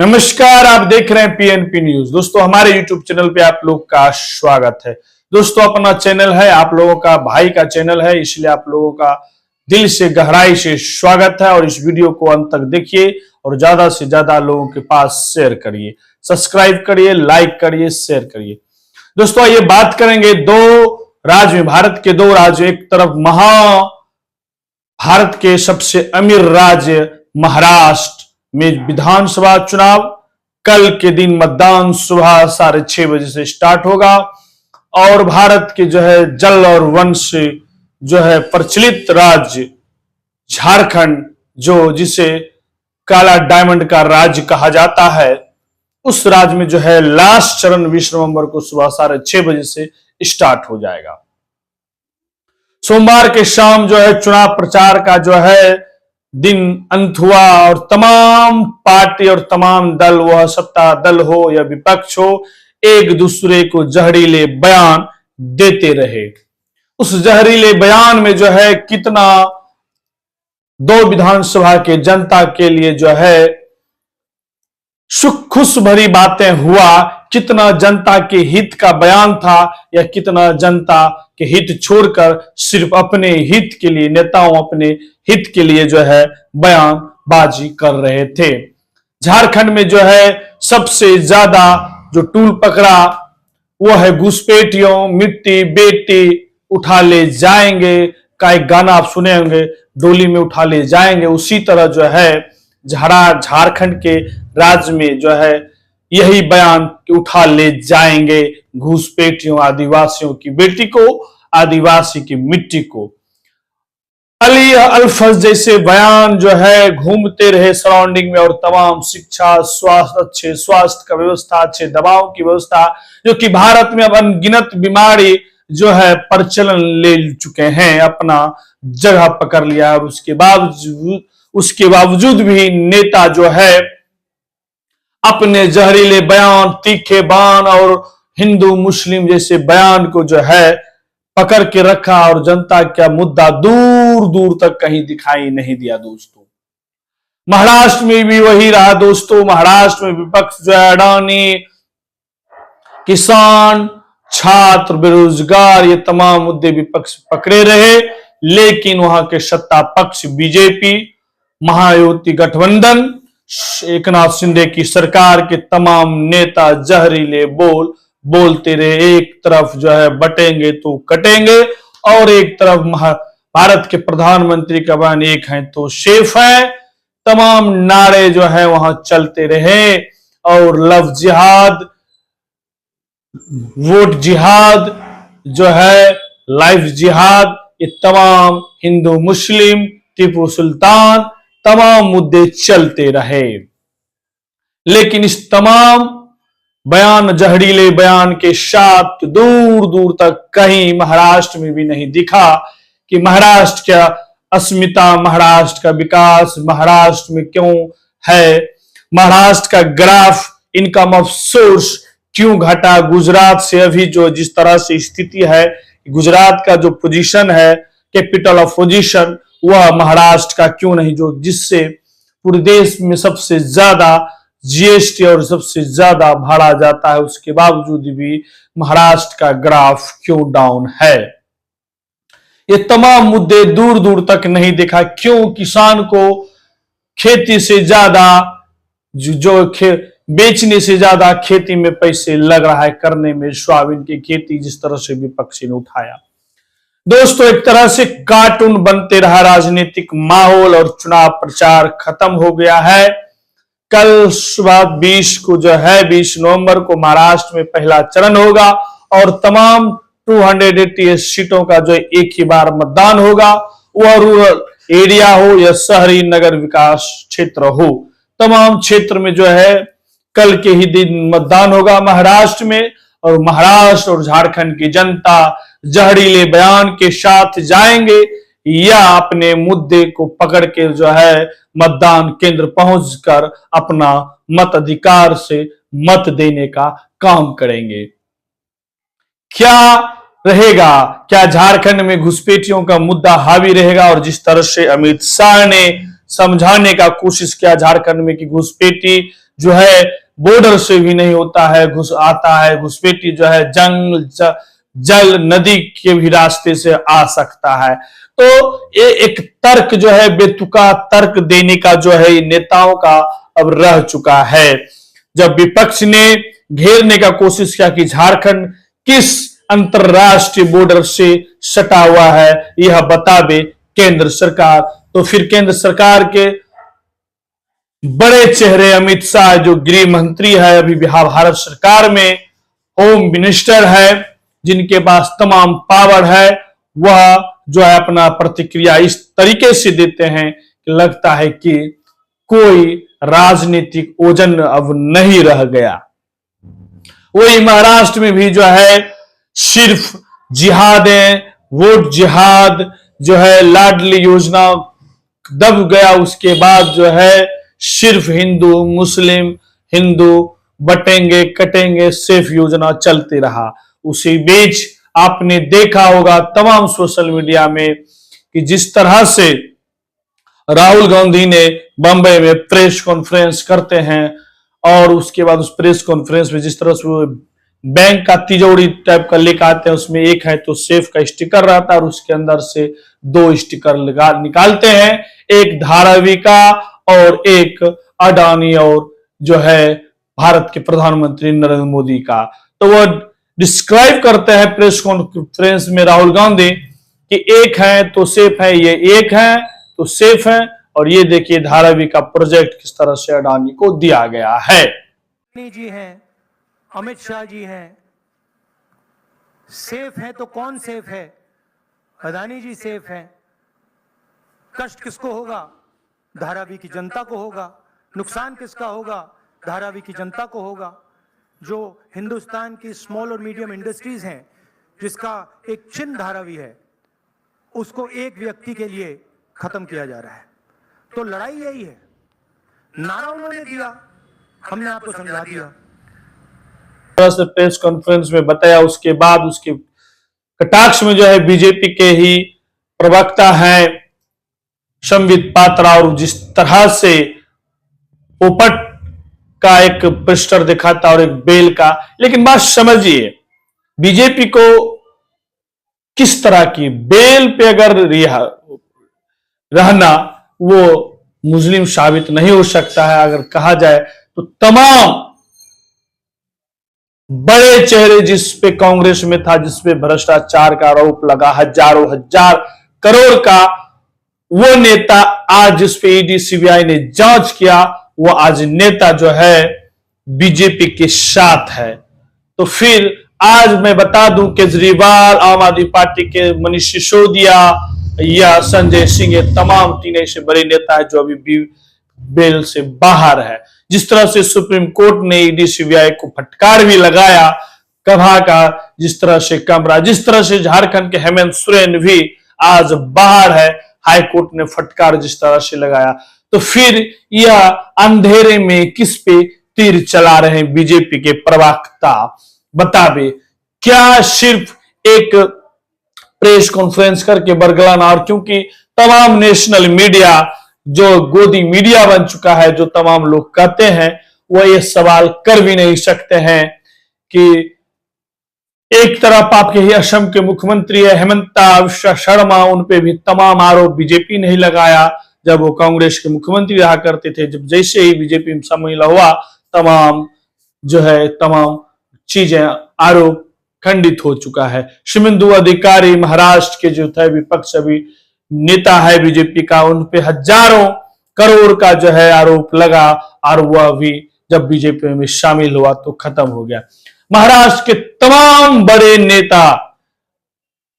नमस्कार, आप देख रहे हैं पीएनपी न्यूज। दोस्तों, हमारे यूट्यूब चैनल पे आप लोग का स्वागत है। दोस्तों, अपना चैनल है, आप लोगों का भाई का चैनल है, इसलिए आप लोगों का दिल से गहराई से स्वागत है। और इस वीडियो को अंत तक देखिए और ज्यादा से ज्यादा लोगों के पास शेयर करिए, सब्सक्राइब करिए, लाइक करिए, शेयर करिए। दोस्तों, ये बात करेंगे दो राज्य में, भारत के दो राज्य। एक तरफ भारत के सबसे अमीर राज्य महाराष्ट्र में विधानसभा चुनाव कल के दिन मतदान सुबह 6:30 बजे से स्टार्ट होगा। और भारत के जल और वन से प्रचलित राज्य झारखंड, जिसे काला डायमंड का राज्य कहा जाता है, उस राज्य में लास्ट चरण 20 नवंबर को सुबह 6:30 बजे से स्टार्ट हो जाएगा। सोमवार के शाम चुनाव प्रचार का दिन अंत हुआ और तमाम पार्टी और तमाम दल, वह सत्ता दल हो या विपक्ष हो, एक दूसरे को जहरीले बयान देते रहे। उस जहरीले बयान में कितना दो विधानसभा के जनता के लिए सुख खुश भरी बातें हुआ, कितना जनता के हित का बयान था, या कितना जनता के हित छोड़कर सिर्फ अपने हित के लिए, नेताओं अपने हित के लिए बयानबाजी कर रहे थे। झारखंड में सबसे ज्यादा जो टूल पकड़ा वो है घुसपैठियों, मिट्टी बेटी उठा ले जाएंगे का एक गाना आप सुने होंगे, डोली में उठा ले जाएंगे। उसी तरह झारखंड के राज्य में यही बयान उठा ले जाएंगे घुसपैठियों, आदिवासियों की बेटी को, आदिवासी की मिट्टी को। अली अल्फज जैसे बयान घूमते रहे सराउंडिंग में, और तमाम शिक्षा, स्वास्थ्य, अच्छे स्वास्थ्य का व्यवस्था, अच्छे दवाओं की व्यवस्था, जो कि भारत में अब अनगिनत बीमारी प्रचलन ले चुके हैं, अपना जगह पकड़ लिया है। उसके बावजूद भी नेता अपने जहरीले बयान, तीखे बयान और हिंदू मुस्लिम जैसे बयान को पकड़ के रखा, और जनता का मुद्दा दूर दूर तक कहीं दिखाई नहीं दिया। दोस्तों, महाराष्ट्र में भी वही रहा। दोस्तों, महाराष्ट्र में विपक्ष अडानी, किसान, छात्र, बेरोजगार, ये तमाम मुद्दे विपक्ष पकड़े रहे, लेकिन वहां के सत्ता पक्ष बीजेपी, महायुति गठबंधन, एकनाथ शिंदे की सरकार के तमाम नेता जहरीले बोलते रहे। एक तरफ बटेंगे तो कटेंगे, और एक तरफ भारत के प्रधानमंत्री का बयान एक है तो सेफ है। तमाम नारे वहां चलते रहे, और लव जिहाद, वोट जिहाद, लाइफ जिहाद, ये तमाम हिंदू मुस्लिम, टीपू सुल्तान, तमाम मुद्दे चलते रहे। लेकिन इस तमाम बयान, जहरीले बयान के साथ दूर दूर तक कहीं महाराष्ट्र में भी नहीं दिखा कि महाराष्ट्र का अस्मिता, महाराष्ट्र का विकास महाराष्ट्र में क्यों है, महाराष्ट्र का ग्राफ, इनकम ऑफ सोर्स क्यों घटा। गुजरात से अभी जिस तरह से स्थिति है, गुजरात का जो पोजीशन है, कैपिटल ऑफ पोजीशन, वह महाराष्ट्र का क्यों नहीं, जिससे पूरे देश में सबसे ज्यादा जीएसटी और सबसे ज्यादा भाड़ा जाता है, उसके बावजूद भी महाराष्ट्र का ग्राफ क्यों डाउन है। ये तमाम मुद्दे दूर दूर तक नहीं देखा। क्यों किसान को खेती से ज्यादा बेचने से ज्यादा खेती में पैसे लग रहा है, करने में, सोयाबीन की खेती जिस तरह से विपक्ष ने उठाया। दोस्तों, एक तरह से कार्टून बनते रहा राजनीतिक माहौल, और चुनाव प्रचार खत्म हो गया है। कल सुबह 20 नवंबर को महाराष्ट्र में पहला चरण होगा, और तमाम 280 सीटों का एक ही बार मतदान होगा, वह रूरल एरिया हो या शहरी नगर विकास क्षेत्र हो, तमाम क्षेत्र में कल के ही दिन मतदान होगा महाराष्ट्र में। और महाराष्ट्र और झारखंड की जनता जहरीले बयान के साथ जाएंगे, या अपने मुद्दे को पकड़ के मतदान केंद्र पहुंचकर अपना मताधिकार से मत देने का काम करेंगे। क्या रहेगा? क्या झारखंड में घुसपैठियों का मुद्दा हावी रहेगा? और जिस तरह से अमित शाह ने समझाने का कोशिश किया झारखंड में कि घुसपैठी जो है बॉर्डर से भी नहीं होता है, घुस आता है, घुसपैठी जो है जल नदी के भी रास्ते से आ सकता है। तो ये एक तर्क जो है, बेतुका तर्क देने का जो है नेताओं का अब रह चुका है। जब विपक्ष ने घेरने का कोशिश किया कि झारखंड किस अंतरराष्ट्रीय बॉर्डर से सटा हुआ है, यह बता दे केंद्र सरकार, तो फिर केंद्र सरकार के बड़े चेहरे अमित शाह, जो गृह मंत्री है अभी बिहार भारत सरकार में, होम मिनिस्टर है, जिनके पास तमाम पावर है, वह जो है अपना प्रतिक्रिया इस तरीके से देते हैं कि लगता है कि कोई राजनीतिक ओजन अब नहीं रह गया। वही महाराष्ट्र में भी जो है सिर्फ जिहादें, वोट जिहाद जो है, लाडली योजना दब गया, उसके बाद जो है सिर्फ हिंदू मुस्लिम, हिंदू बटेंगे कटेंगे, सिर्फ योजना चलती रहा। उसी बीच आपने देखा होगा तमाम सोशल मीडिया में कि जिस तरह से राहुल गांधी ने बंबई में प्रेस कॉन्फ्रेंस करते हैं और उसके बाद उस प्रेस कॉन्फ्रेंस में जिस तरह से वो बैंक का तिजोरी टाइप का लेकर आते हैं, उसमें एक है तो सेफ का स्टिकर रहता है और उसके अंदर से 2 स्टिकर निकालते हैं, एक धारावी का और एक अडानी और जो है भारत के प्रधानमंत्री नरेंद्र मोदी का। तो वो डिस्क्राइब करते हैं प्रेस कॉन्फ्रेंस में राहुल गांधी कि एक है तो सेफ है, ये एक है तो सेफ है, और ये देखिए धारावी का प्रोजेक्ट किस तरह से अडानी को दिया गया है। जी हैं, अमित शाह जी हैं, सेफ है तो कौन सेफ है? अडानी जी सेफ हैं। कष्ट किसको होगा? धारावी की जनता को होगा। नुकसान किसका होगा? धारावी की जनता को होगा। जो हिंदुस्तान की स्मॉल और मीडियम इंडस्ट्रीज हैं, जिसका एक चिन्ह धारावी है, उसको एक व्यक्ति के लिए खत्म किया जा रहा है। तो लड़ाई यही है। नारा उन्होंने दिया, हमने आपको समझा दिया। प्रेस कॉन्फ्रेंस में बताया, उसके बाद उसके कटाक्ष में जो है बीजेपी के ही प्रवक्ता हैं संबित पात्रा, और जिस तरह से पोपट का एक पोस्टर दिखाता और एक बेल का, लेकिन बात समझिए बीजेपी को किस तरह की बेल पे अगर रहना वो मुस्लिम साबित नहीं हो सकता है। अगर कहा जाए तो तमाम बड़े चेहरे जिस पे कांग्रेस में था, जिस पे भ्रष्टाचार का आरोप लगा, हजारों हजार करोड़ का, वो नेता आज जिस पे ईडी सीबीआई ने जांच किया, वो आज नेता जो है बीजेपी के साथ है। तो फिर आज मैं बता दूं, केजरीवाल, आम आदमी पार्टी के मनीष सिसोदिया या संजय सिंह, ये तमाम 3 ऐसे बड़े नेता है जो अभी बेल से बाहर है। जिस तरह से सुप्रीम कोर्ट ने ईडी सीबीआई को फटकार भी लगाया, कहा का जिस तरह से कमरा, जिस तरह से झारखंड के हेमंत सोरेन भी आज बाहर है, हाई कोर्ट ने फटकार जिस तरह से लगाया, तो फिर यह अंधेरे में किस पे तीर चला रहे हैं बीजेपी के प्रवक्ता, बतावे क्या सिर्फ एक प्रेस कॉन्फ्रेंस करके बरगलाना? और क्योंकि तमाम नेशनल मीडिया जो गोदी मीडिया बन चुका है, जो तमाम लोग कहते हैं, वो ये सवाल कर भी नहीं सकते हैं कि एक तरफ आपके ही असम के मुख्यमंत्री है हेमंता विश्व शर्मा, उनपे भी तमाम आरोप बीजेपी नहीं लगाया जब वो कांग्रेस के मुख्यमंत्री रहा करते थे। जब जैसे ही बीजेपी में शामिल हुआ, तमाम जो है तमाम चीजें आरोप खंडित हो चुका है। शुभेंदु अधिकारी महाराष्ट्र के जो थे विपक्ष अभी नेता है बीजेपी का, उन पे हजारों करोड़ का जो है आरोप लगा, और वह भी जब बीजेपी में शामिल हुआ तो खत्म हो गया। महाराष्ट्र के तमाम बड़े नेता,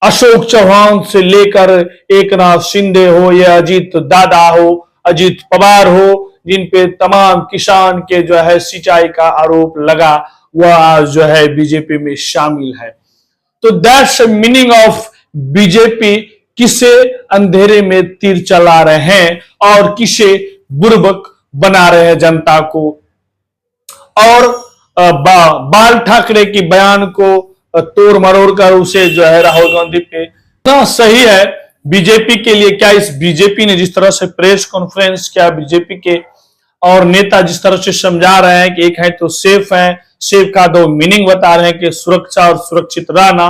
अशोक चौहान से लेकर एकनाथ शिंदे हो या अजीत दादा हो, अजीत पवार हो, जिन पे तमाम किसान के जो है सिंचाई का आरोप लगा, वह आज जो है बीजेपी में शामिल है। तो दैट्स मीनिंग ऑफ बीजेपी, किसे अंधेरे में तीर चला रहे हैं और किसे बुर्बक बना रहे हैं जनता को। और बाल ठाकरे की बयान को तोड़ मरोड़ कर उसे जो है राहुल गांधी पे ना सही है बीजेपी के लिए। क्या इस बीजेपी ने जिस तरह से प्रेस कॉन्फ्रेंस किया, बीजेपी के और नेता जिस तरह से समझा रहे हैं कि एक है तो सेफ है, सेफ का दो मीनिंग बता रहे हैं कि सुरक्षा और सुरक्षित रहना,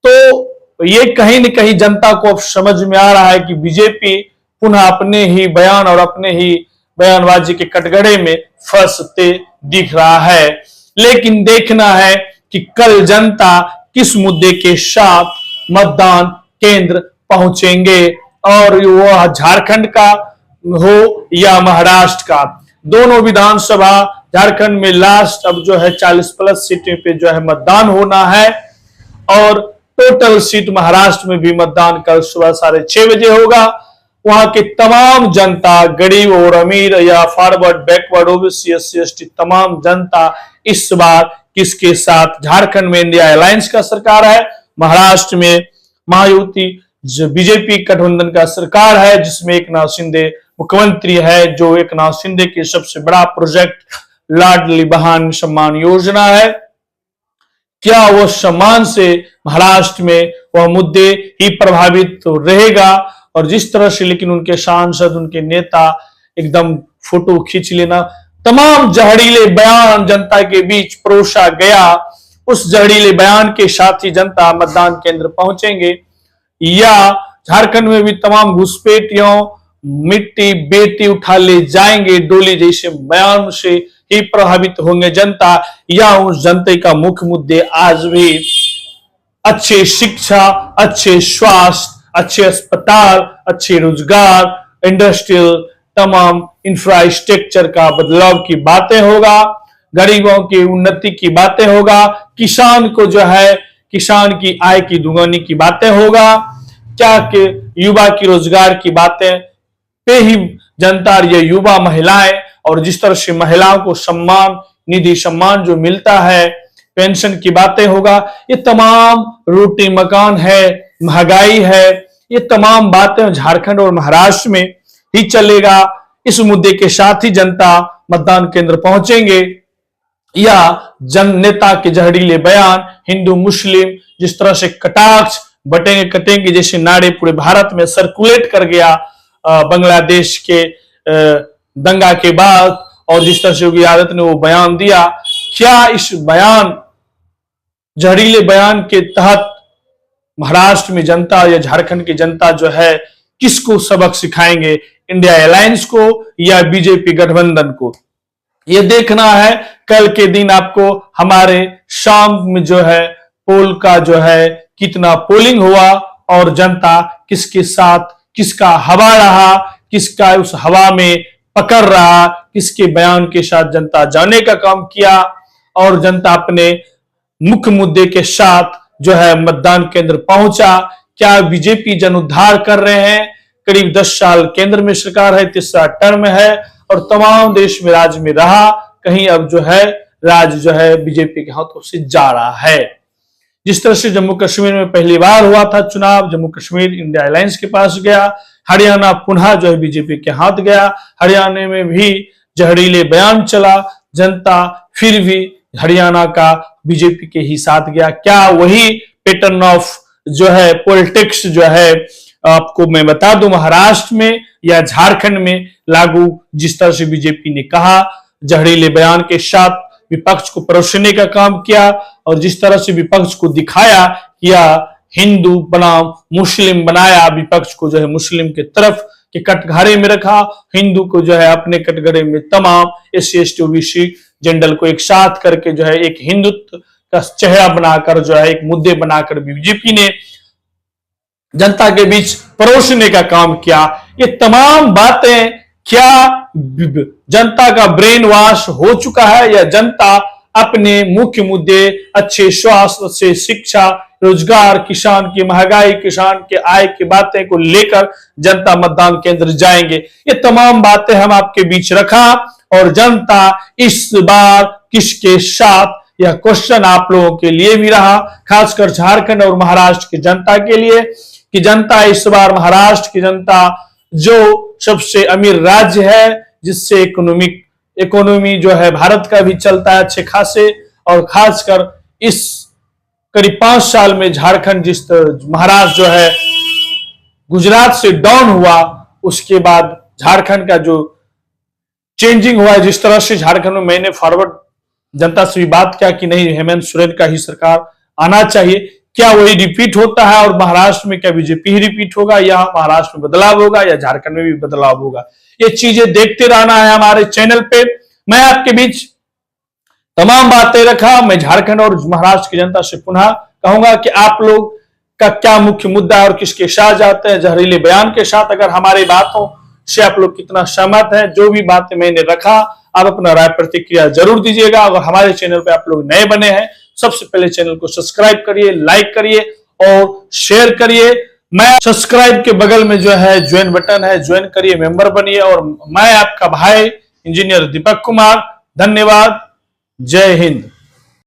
तो ये कहीं न कहीं जनता को अब समझ में आ रहा है कि बीजेपी पुनः अपने ही बयान और अपने ही बयानबाजी के कटघरे में फंसते दिख रहा है। लेकिन देखना है कि कल जनता किस मुद्दे के साथ मतदान केंद्र पहुंचेंगे, और वो झारखंड का हो या महाराष्ट्र का, दोनों विधानसभा झारखंड में लास्ट अब जो है 40+ सीटों पे जो है मतदान होना है, और टोटल सीट महाराष्ट्र में भी मतदान कल सुबह 6:30 बजे होगा। वहां के तमाम जनता, गरीब और अमीर या forward, backward, OBC, SC, ST, तमाम जनता इस बार किसके साथ, झारखंड में इंडिया अलायंस का सरकार है, महाराष्ट्र में महायुति बीजेपी गठबंधन का सरकार है, जिसमें एकनाथ शिंदे मुख्यमंत्री है, जो एकनाथ शिंदे के सबसे बड़ा प्रोजेक्ट लाडली बहन सम्मान योजना है। क्या वो सम्मान से महाराष्ट्र में वह मुद्दे ही प्रभावित तो रहेगा, और जिस तरह से लेकिन उनके सांसद, उनके नेता एकदम फोटो खींच लेना, तमाम जहरीले बयान जनता के बीच परोसा गया, उस जहरीले बयान के साथ ही जनता मतदान केंद्र पहुंचेंगे, या झारखंड में भी तमाम घुसपैठियों, मिट्टी बेटी उठा ले जाएंगे डोली जैसे बयान से ही प्रभावित होंगे जनता, या उस जनता का मुख्य मुद्दे आज भी अच्छे शिक्षा, अच्छे स्वास्थ्य, अच्छे अस्पताल, अच्छे रोजगार, इंडस्ट्रियल तमाम इंफ्रास्ट्रक्चर का बदलाव की बातें होगा, गरीबों की उन्नति की बातें होगा, किसान को जो है किसान की आय की दुगनी की बातें होगा, क्या के युवा की रोजगार की बातें पे ही जनता, ये युवा महिलाएं, और जिस तरह से महिलाओं को सम्मान निधि सम्मान जो मिलता है, पेंशन की बातें होगा, ये तमाम रोटी मकान है, महंगाई है, ये तमाम बातें झारखंड और महाराष्ट्र में ही चलेगा। इस मुद्दे के साथ ही जनता मतदान केंद्र पहुंचेंगे, या जन नेता के जहरीले बयान, हिंदू मुस्लिम जिस तरह से कटाक्ष बटेंगे कटेंगे जैसे नारे पूरे भारत में सर्कुलेट कर गया बांग्लादेश के दंगा के बाद, और जिस तरह से योगी आदित्यनाथ ने वो बयान दिया, क्या इस बयान जहरीले बयान के तहत महाराष्ट्र में जनता या झारखंड की जनता जो है किसको सबक सिखाएंगे, इंडिया अलायंस को या बीजेपी गठबंधन को? ये देखना है। कल के दिन आपको हमारे शाम में जो है पोल का जो है कितना पोलिंग हुआ, और जनता किसके साथ, किसका हवा रहा, किसका उस हवा में पकड़ रहा, किसके बयान के साथ जनता जाने का काम किया, और जनता अपने मुख्य मुद्दे के साथ जो है मतदान केंद्र पहुंचा। क्या बीजेपी जन उद्धार कर रहे हैं? करीब 10 साल केंद्र में सरकार है, तीसरा टर्म है, और तमाम देश में राज्य में रहा, कहीं अब जो है राज्य जो है बीजेपी के हाथों से जा रहा है। जिस तरह से जम्मू कश्मीर में पहली बार हुआ था चुनाव, जम्मू कश्मीर इंडिया अलायंस के पास गया, हरियाणा पुनः जो है बीजेपी के हाथ गया, हरियाणा में भी जहरीले बयान चला, जनता फिर भी हरियाणा का बीजेपी के ही साथ गया। क्या वही पैटर्न ऑफ जो है पॉलिटिक्स जो है आपको मैं बता दूं महाराष्ट्र में या झारखंड में लागू, जिस तरह से बीजेपी ने कहा, जहरीले बयान के साथ विपक्ष को परोसने का काम किया, और जिस तरह से विपक्ष को दिखाया या हिंदू बनाम मुस्लिम बनाया, विपक्ष को जो है मुस्लिम के तरफ के कटघरे में रखा, हिंदू को जो है अपने कटघरे में तमाम SC ST OBC जनरल को एक साथ करके जो है एक हिंदुत्व का चेहरा बनाकर जो है एक मुद्दे बनाकर बीजेपी ने जनता के बीच परोसने का काम किया। ये तमाम बातें क्या जनता का ब्रेन वॉश हो चुका है, या जनता अपने मुख्य मुद्दे अच्छे स्वास्थ्य, अच्छे शिक्षा, रोजगार, किसान की महंगाई, किसान के आय की बातें को लेकर जनता मतदान केंद्र जाएंगे? ये तमाम बातें हम आपके बीच रखा, और जनता इस बार किसके साथ, यह क्वेश्चन आप लोगों के लिए भी रहा, खासकर झारखंड और महाराष्ट्र की जनता के लिए, कि जनता इस बार महाराष्ट्र की जनता जो सबसे अमीर राज्य है, जिससे इकोनॉमी जो है भारत का भी चलता है अच्छे खासे, और खासकर इस करीब 5 साल में झारखंड जिस महाराष्ट्र जो है गुजरात से डाउन हुआ, उसके बाद झारखंड का जो चेंजिंग हुआ है, जिस तरह से झारखंड में मैंने फॉरवर्ड जनता से भी बात किया कि नहीं हेमंत सोरेन का ही सरकार आना चाहिए, क्या वही रिपीट होता है और महाराष्ट्र में क्या बीजेपी ही रिपीट होगा या महाराष्ट्र में बदलाव होगा या झारखंड में भी बदलाव होगा, ये चीजें देखते रहना है हमारे चैनल पे। मैं आपके बीच तमाम बातें रखा। मैं झारखंड और महाराष्ट्र की जनता से पुनः कहूंगा कि आप लोग का क्या मुख्य मुद्दा है और किसके साथ जाते हैं, जहरीले बयान के साथ, अगर हमारी बातों से आप लोग कितना सहमत हैं। जो भी बातें मैंने रखा आप अपना राय प्रतिक्रिया जरूर दीजिएगा। अगर हमारे चैनल पे आप लोग नए बने हैं, सबसे पहले चैनल को सब्सक्राइब करिए, लाइक करिए और शेयर करिए। मैं सब्सक्राइब के बगल में जो है ज्वाइन बटन है, ज्वाइन करिए, मेंबर बनिए। और मैं आपका भाई इंजीनियर दीपक कुमार, धन्यवाद, जय हिंद।